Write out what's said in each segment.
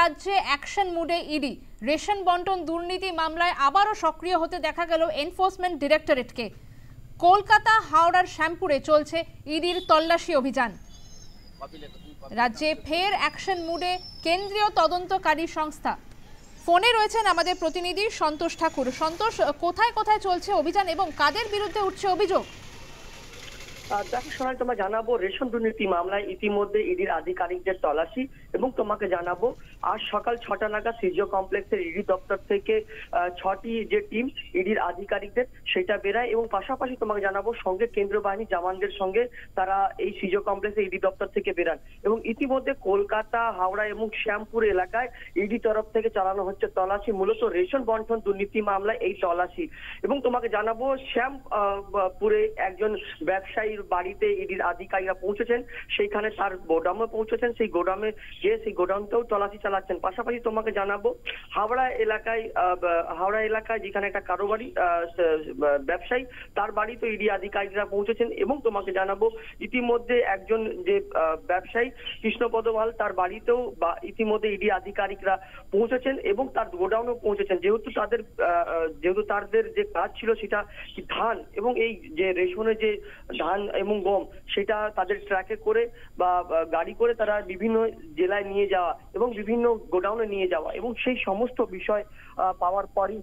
রাজ্যে অ্যাকশন মুডে ED. Ration বন্টন দুর্নীতি মামলায় আবারও সক্রিয় হতে দেখা গেল এনফোর্সমেন্ট ডিরেক্টরেটকে। কলকাতা হাওড়ার শ্যামপুরে চলছে ইডির তল্লাশি অভিযান। রাজ্যে ফের অ্যাকশন মুডে কেন্দ্রীয় তদন্তকারী সংস্থা। ফোনে রয়েছেন আমাদের প্রতিনিধি সন্তোষ ঠাকুর। সন্তোষ, কোথায় কোথায় চলছে অভিযান এবং কাদের বিরুদ্ধে উঠছে অভিযোগ? দেখো সোনালি, তোমায় জানাবো রেশন দুর্নীতি মামলায় ইতিমধ্যে ইডির আধিকারিকদের তল্লাশি, এবং তোমাকে জানাবো আজ সকাল 6টা নাগাদ সিজিও কমপ্লেক্সের ইডি দপ্তর থেকে 6টি যে টিম ইডির আধিকারিকদের সেটা বেরায়, এবং পাশাপাশি তোমাকে জানাবো সঙ্গে কেন্দ্রীয় বাহিনী জওয়ানদের সঙ্গে তারা এই সিজিও কমপ্লেক্সে ইডি দপ্তর থেকে বেরান। এবং ইতিমধ্যে কলকাতা, হাওড়া এবং শ্যামপুর এলাকায় ইডি তরফ থেকে চালানো হচ্ছে তল্লাশি, মূলত রেশন বন্টন দুর্নীতি মামলায় এই তল্লাশি। এবং তোমাকে জানাবো শ্যামপুরে একজন ব্যবসায়ীর বাড়িতে ইডির আধিকারিকরা পৌঁছেছেন, সেইখানে তার গোডাউনে পৌঁছেছেন, সেই গোডাউনে গিয়ে সেই গোডাউনটাও তল্লাশি চালাচ্ছেন। পাশাপাশি তোমাকে জানাবো হাওড়া এলাকায় যেখানে একটা কারোবারি ব্যবসায়ী, তার বাড়িতে ইডি আধিকারিকরা পৌঁছেছেন। এবং তোমাকে জানাবো ইতিমধ্যে একজন যে ব্যবসায়ী কৃষ্ণপদ পাল, তার বাড়িতেও ইতিমধ্যে ইডি আধিকারিকরা পৌঁছেছেন এবং তার গোডাউনেও পৌঁছেছেন। যেহেতু তাদের যে কাজ ছিল সেটা ধান এবং এই যে রেশনের যে ধান এবং গম, সেটা তাদের ট্রাকে করে বা গাড়ি করে তারা বিভিন্ন জেলায় নিয়ে যাওয়া এবং বিভিন্ন গোডাউনে নিয়ে যাওয়া, এবং সেই সমস্ত বিষয় পাওয়ার পরই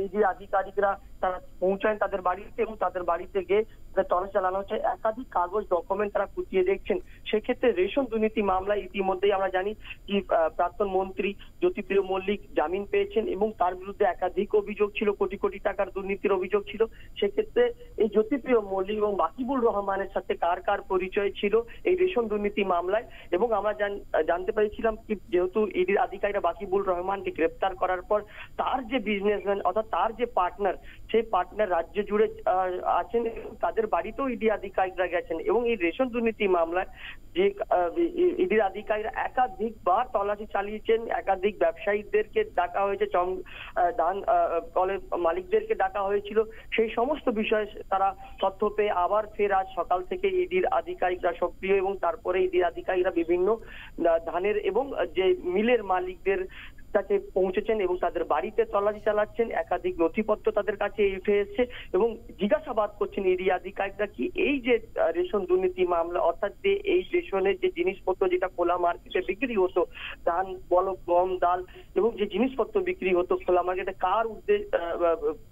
ইডি আধিকারিকরা তারা পৌঁছায় তাদের বাড়িতে, এবং তাদের বাড়িতে গিয়ে তল্লাশি চালানো হচ্ছে। একাধিক কাগজ ডকুমেন্ট তারা খুঁটিয়ে দেখছেন। সেক্ষেত্রে রেশন দুর্নীতি মামলায় ইতিমধ্যেই আমরা জানি কি প্রাক্তন মন্ত্রী জ্যোতিপ্রিয় মল্লিক জামিন পেয়েছেন, এবং তার বিরুদ্ধে একাধিক অভিযোগ ছিল, কোটি কোটি টাকার দুর্নীতির অভিযোগ ছিল। সেক্ষেত্রে এই জ্যোতিপ্রিয় মল্লিক এবং বাকিবুল রহমানের সাথে কার কার পরিচয় ছিল এই রেশন দুর্নীতি মামলায়, এবং আমরা জানতে পেরেছিলাম কি যেহেতু ইডির আধিকারিকরা বাকিবুল রহমানকে গ্রেপ্তার করার পর তার যে বিজনেসম্যান অর্থাৎ তার যে পার্টনার, সেই পার্টনার রাজ্য জুড়ে আছেন, তাদের বাড়িতেও ইডি আধিকারিকরা গেছেন। এবং এই রেশন দুর্নীতি মামলায় যে ইডির আধিকারিকরা একাধিকবার তল্লাশি চালিয়েছেন, একাধিক ব্যবসায়ীদেরকে ডাকা হয়েছে, ধান কলের মালিকদেরকে ডাকা হয়েছিল। সেই সমস্ত বিষয়ে তারা তথ্য পেয়ে আবার ফের আজ সকাল থেকে ইডির আধিকারিকরা সক্রিয়, এবং তারপরে ইডির আধিকারিকরা বিভিন্ন ধানের এবং যে মিলের মালিকদের কাছে পৌঁছেছেন এবং তাদের বাড়িতে তল্লাশি চালাচ্ছেন। একাধিক নথিপত্র তাদের কাছে উঠে এসেছে এবং জিজ্ঞাসাবাদ করছেন ইডি আধিকারিকরা কি এই যে রেশন দুর্নীতি মামলা, অর্থাৎ যে এই রেশনের যে জিনিসপত্র যেটা খোলা মার্কেটে বিক্রি হতো, ধান বলো, গম, ডাল এবং যে জিনিসপত্র বিক্রি হতো খোলা মার্কেটে, কার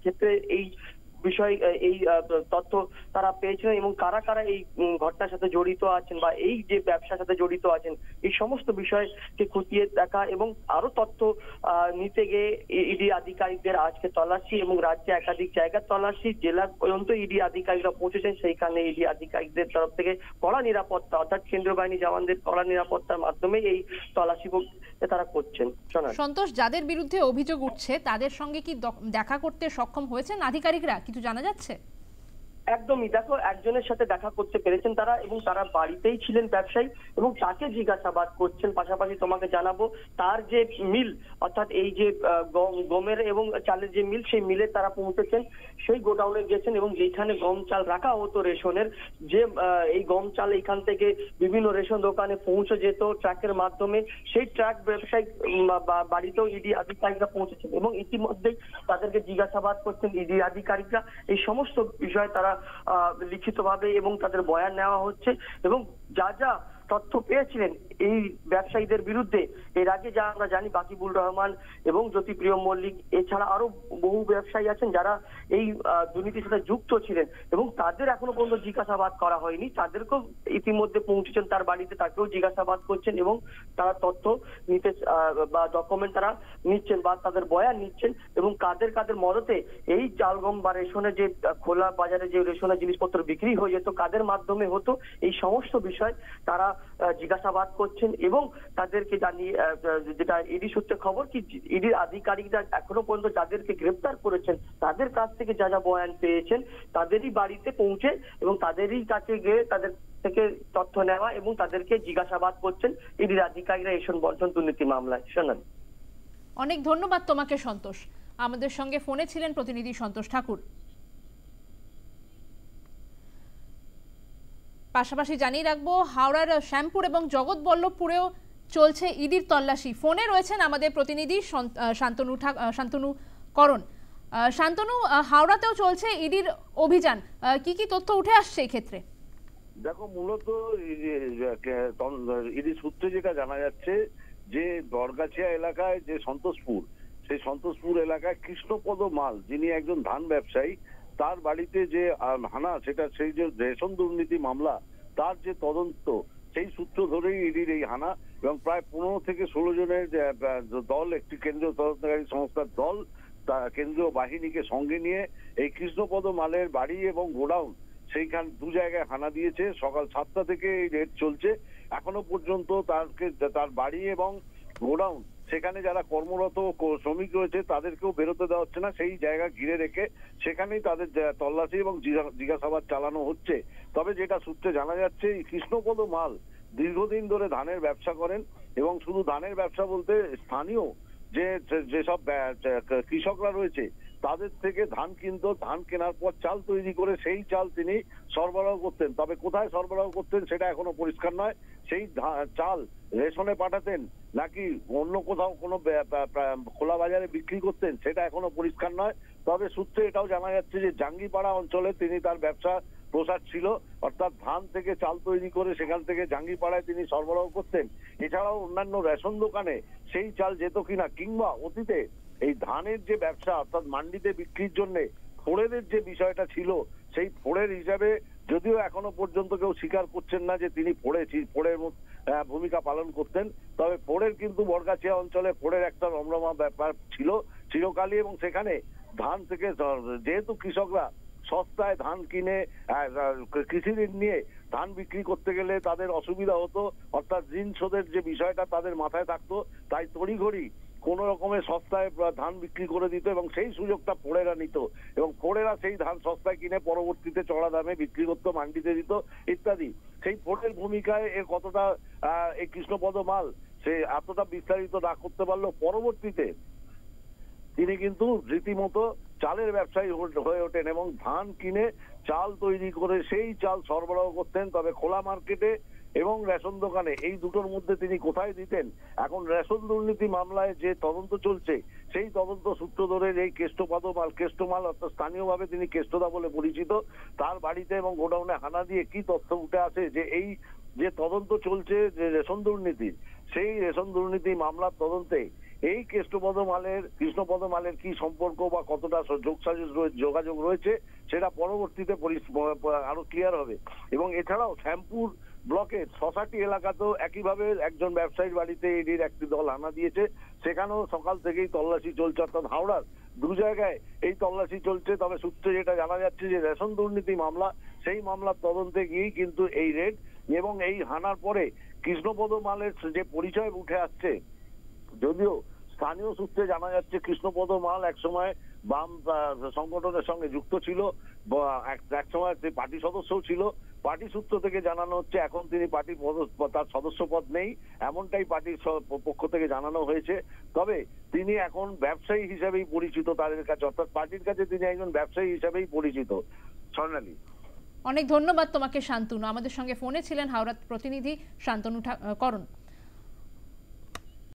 ক্ষেত্রে এই বিষয় এই তথ্য তারা পেয়েছেন এবং কারা কারা এই ঘটনার সাথে জড়িত আছেন বা এই যে ব্যবসার সাথে জড়িত আছেন, এই সমস্ত বিষয়কে খতিয়ে দেখা এবং আরো তথ্য নিতে গিয়ে ইডি আধিকারিকদের আজকে তল্লাশি, এবং রাজ্যে একাধিক জায়গার তল্লাশি, জেলা পর্যন্ত ইডি আধিকারিকরা পৌঁছেছেন। সেইখানে ইডি আধিকারিকদের তরফ থেকে কড়া নিরাপত্তা অর্থাৎ কেন্দ্রীয় বাহিনী জওয়ানদের কড়া নিরাপত্তার মাধ্যমে এই তল্লাশি তারা করছেন। সন্তোষ, যাদের বিরুদ্ধে অভিযোগ উঠছে তাদের সঙ্গে কি দেখা করতে সক্ষম হয়েছেন আধিকারিকরা? কিছু জানা যাচ্ছে? একদমই, দেখো একজনের সাথে দেখা করতে পেরেছেন তারা, এবং তারা বাড়িতেই ছিলেন ব্যবসায়ী এবং তাকে জিজ্ঞাসাবাদ করছেন। পাশাপাশি তোমাকে জানাবো তার যে মিল অর্থাৎ এই যে গমের এবং চালের যে মিল, সেই মিলে তারা পৌঁছেছেন, সেই গোডাউনে গেছেন এবং যেখানে গম চাল রাখা হতো রেশনের, যে এই গম চাল এখান থেকে বিভিন্ন রেশন দোকানে পৌঁছে যেত ট্রাকের মাধ্যমে, সেই ট্রাক ব্যবসায়ী বাড়িতেও ইডি আধিকারিকরা পৌঁছেছেন এবং ইতিমধ্যেই তাদেরকে জিজ্ঞাসাবাদ করছেন ইডি আধিকারিকরা। এই সমস্ত বিষয় তারা লিখিতভাবে এবং তাদের বয়ান নেওয়া হচ্ছে, এবং যা যা তথ্য পেয়েছিলেন এই ব্যবসায়ীদের বিরুদ্ধে এর আগে যা আমরা জানি বাকিবুল রহমান এবং জ্যোতিপ্রিয় মল্লিক এছাড়া আরো বহু ব্যবসায়ী আছেন যারা এই দুর্নীতির সাথে যুক্ত ছিলেন এবং তাদের এখনো পর্যন্ত জিজ্ঞাসাবাদ করা হয়নি। তাদেরকেও ইতিমধ্যে পৌঁছেছেন তার বাড়িতে, তাকেও জিজ্ঞাসাবাদ করছেন এবং তারা তথ্য নিতে বা ডকুমেন্ট তারা নিচ্ছেন বা তাদের বয়ান নিচ্ছেন, এবং কাদের কাদের মদতে এই চাল গম বা রেশনের যে খোলা বাজারে যে রেশনের জিনিসপত্র বিক্রি হয়ে যেত কাদের মাধ্যমে হতো, এই সমস্ত বিষয় তারা জিজ্ঞাসাবাদ করছেন এবং তাদেরকে জানিয়ে যেটা ইডি সূত্রে খবর কি ইডির আধিকারিকরা এখনো পর্যন্ত যাদেরকে গ্রেপ্তার করেছেন তাদের কাছ থেকে যা যা বয়ান পেয়েছেন তাদেরই বাড়িতে পৌঁছে এবং তাদেরই কাছে গিয়ে তাদের থেকে তথ্য নেওয়া এবং তাদেরকে জিজ্ঞাসাবাদ করছেন ইডির আধিকারিকরা রেশন বন্টন দুর্নীতি মামলায়। শোনান, অনেক ধন্যবাদ তোমাকে সন্তোষ। আমাদের সঙ্গে ফোনে ছিলেন প্রতিনিধি সন্তোষ ঠাকুর। পাশাপাশি জানিয়ে রাখবো হাওড়ার শ্যামপুর এবং জগৎবল্লভপুরেও চলছে ইডির তল্লাশি। ফোনে রয়েছেন আমাদের প্রতিনিধি শান্তনু করণ। শান্তনু, হাওড়াতেও চলছে ইডির অভিযান, কি কি তথ্য উঠে আসছে এই ক্ষেত্রে? দেখো, মূলত ইডি সূত্রে যেটা জানা যাচ্ছে যে বরগাছিয়া এলাকায় যে সন্তোষপুর, সেই সন্তোষপুর এলাকায় কৃষ্ণপদ মাল, যিনি একজন ধান ব্যবসায়ী, তার বাড়িতে যে হানা, সেটা সেই যে রেশন দুর্নীতি মামলা, তার যে তদন্ত, সেই সূত্র ধরেই ইডির এই হানা। এবং প্রায় 15 থেকে 16 জনের দল, একটি কেন্দ্রীয় তদন্তকারী সংস্থার দল, তা কেন্দ্রীয় বাহিনীকে সঙ্গে নিয়ে এই কৃষ্ণপদ মালের বাড়ি এবং গোডাউন, সেইখান দু জায়গায় হানা দিয়েছে। সকাল 7টা থেকে এই রেড চলছে। এখনো পর্যন্ত তার বাড়ি এবং গোডাউন, সেখানে যারা কর্মরত শ্রমিক রয়েছে তাদেরকেও বেরোতে দেওয়া হচ্ছে না। সেই জায়গা ঘিরে রেখে সেখানেই তাদের তল্লাশি এবং জিজ্ঞাসাবাদ চালানো হচ্ছে। তবে যেটা সূত্রে জানা যাচ্ছে, এই কৃষ্ণপদ মাল দীর্ঘদিন ধরে ধানের ব্যবসা করেন, এবং শুধু ধানের ব্যবসা বলতে স্থানীয় যেসব কৃষকরা রয়েছে তাদের থেকে ধান কিনতো, ধান কেনার পর চাল তৈরি করে সেই চাল তিনি সরবরাহ করতেন। তবে কোথায় সরবরাহ করতেন সেটা এখনো পরিষ্কার নয়। সেই চাল রেশনে পাঠাতেন নাকি অন্য কোথাও কোনো খোলা বাজারে বিক্রি করতেন সেটা এখনো পরিষ্কার নয়। তবে সূত্রে এটাও জানা যাচ্ছে যে জাঙ্গিপাড়া অঞ্চলে তিনি তার ব্যবসা প্রসার ছিল, অর্থাৎ ধান থেকে চাল তৈরি করে সেখান থেকে জাঙ্গিপাড়ায় তিনি সরবরাহ করতেন। এছাড়াও অন্যান্য রেশন দোকানে সেই চাল যেত কিনা, কিংবা অতীতে এই ধানের যে ব্যবসা, অর্থাৎ মান্ডিতে বিক্রির জন্য ফোড়ের যে বিষয়টা ছিল, সেই ফোড়ের হিসাবে যদিও এখনো পর্যন্ত কেউ স্বীকার করছেন না যে তিনি ফোড়ের ভূমিকা পালন করতেন, তবে ফোড়ের কিন্তু বরগাছিয়া অঞ্চলে ফোড়ের একটা রমরমা ব্যাপার ছিল চিরকালই। এবং সেখানে ধান থেকে, যেহেতু কৃষকরা সস্তায় ধান কিনে কৃষি ঋণ নিয়ে ধান বিক্রি করতে গেলে তাদের অসুবিধা হতো, অর্থাৎ ঋণ শোধের যে বিষয়টা তাদের মাথায় থাকতো, তাই তড়িঘড়ি কোন রকমের সস্তায় ধান বিক্রি করে দিত এবং সেই সুযোগটা ফোড়েরা নিত, এবং ফোড়েরা সেই ধান সস্তায় কিনে পরবর্তীতে চড়া দামে বিক্রি করতো, মান্ডিতে দিত ইত্যাদি। সেই ফোড়ের ভূমিকায় এর কতটা এই কৃষ্ণপদ মাল সে এতটা বিস্তারিত না করতে পারলেও পরবর্তীতে তিনি কিন্তু রীতিমতো চালের ব্যবসায়ী হয়ে ওঠেন এবং ধান কিনে চাল তৈরি করে সেই চাল সরবরাহ করতেন। তবে খোলা মার্কেটে এবং রেশন দোকানে, এই দুটোর মধ্যে তিনি কোথায় দিতেন, এখন রেশন দুর্নীতি মামলায় যে তদন্ত চলছে সেই তদন্ত সূত্র ধরে এই কেষ্টমাল অর্থাৎ স্থানীয়ভাবে তিনি কেষ্টদা বলে পরিচিত, তার বাড়িতে এবং গোডাউনে হানা দিয়ে কি তথ্য উঠে আসে যে এই যে তদন্ত চলছে যে রেশন দুর্নীতির, সেই রেশন দুর্নীতি মামলার তদন্তে এই কৃষ্ণপদ মালের কি সম্পর্ক বা কতটা যোগাযোগ রয়েছে সেটা পরবর্তীতে আরো ক্লিয়ার হবে। এবং এছাড়াও শ্যামপুর ব্লকের সোসাইটি এলাকাতেও একইভাবে একজন ব্যবসায়ীর বাড়িতে ইডির একটি দল হানা দিয়েছে, সেখানেও সকাল থেকেই তল্লাশি চলছে। অর্থাৎ হাওড়ার দু জায়গায় এই তল্লাশি চলছে। তবে সূত্রে যেটা জানা যাচ্ছে যে রেশন দুর্নীতি মামলা, সেই মামলার তদন্তে গিয়েই কিন্তু এই রেড এবং এই হানার পরে কৃষ্ণপদ মালের যে পরিচয় উঠে আসছে, যদিও স্থানীয় সূত্রে জানা যাচ্ছে কৃষ্ণপদ মাল একসময় বাম সংগঠনের সঙ্গে যুক্ত ছিল, একসময় পার্টি সদস্যও ছিল। পার্টি সূত্র থেকে জানানো হচ্ছে এখন তিনি তার সদস্য পদ নেই, এমনটাই পার্টির পক্ষ থেকে জানানো হয়েছে। তবে তিনি এখন ব্যবসায়ী হিসেবেই পরিচিত তাদের কাছে, অর্থাৎ পার্টির কাছে তিনি একজন ব্যবসায়ী হিসেবেই পরিচিত। স্বর্ণালী, অনেক ধন্যবাদ তোমাকে শান্তনু। আমাদের সঙ্গে ফোনে ছিলেন হাওড়ার প্রতিনিধি শান্তনু করণ।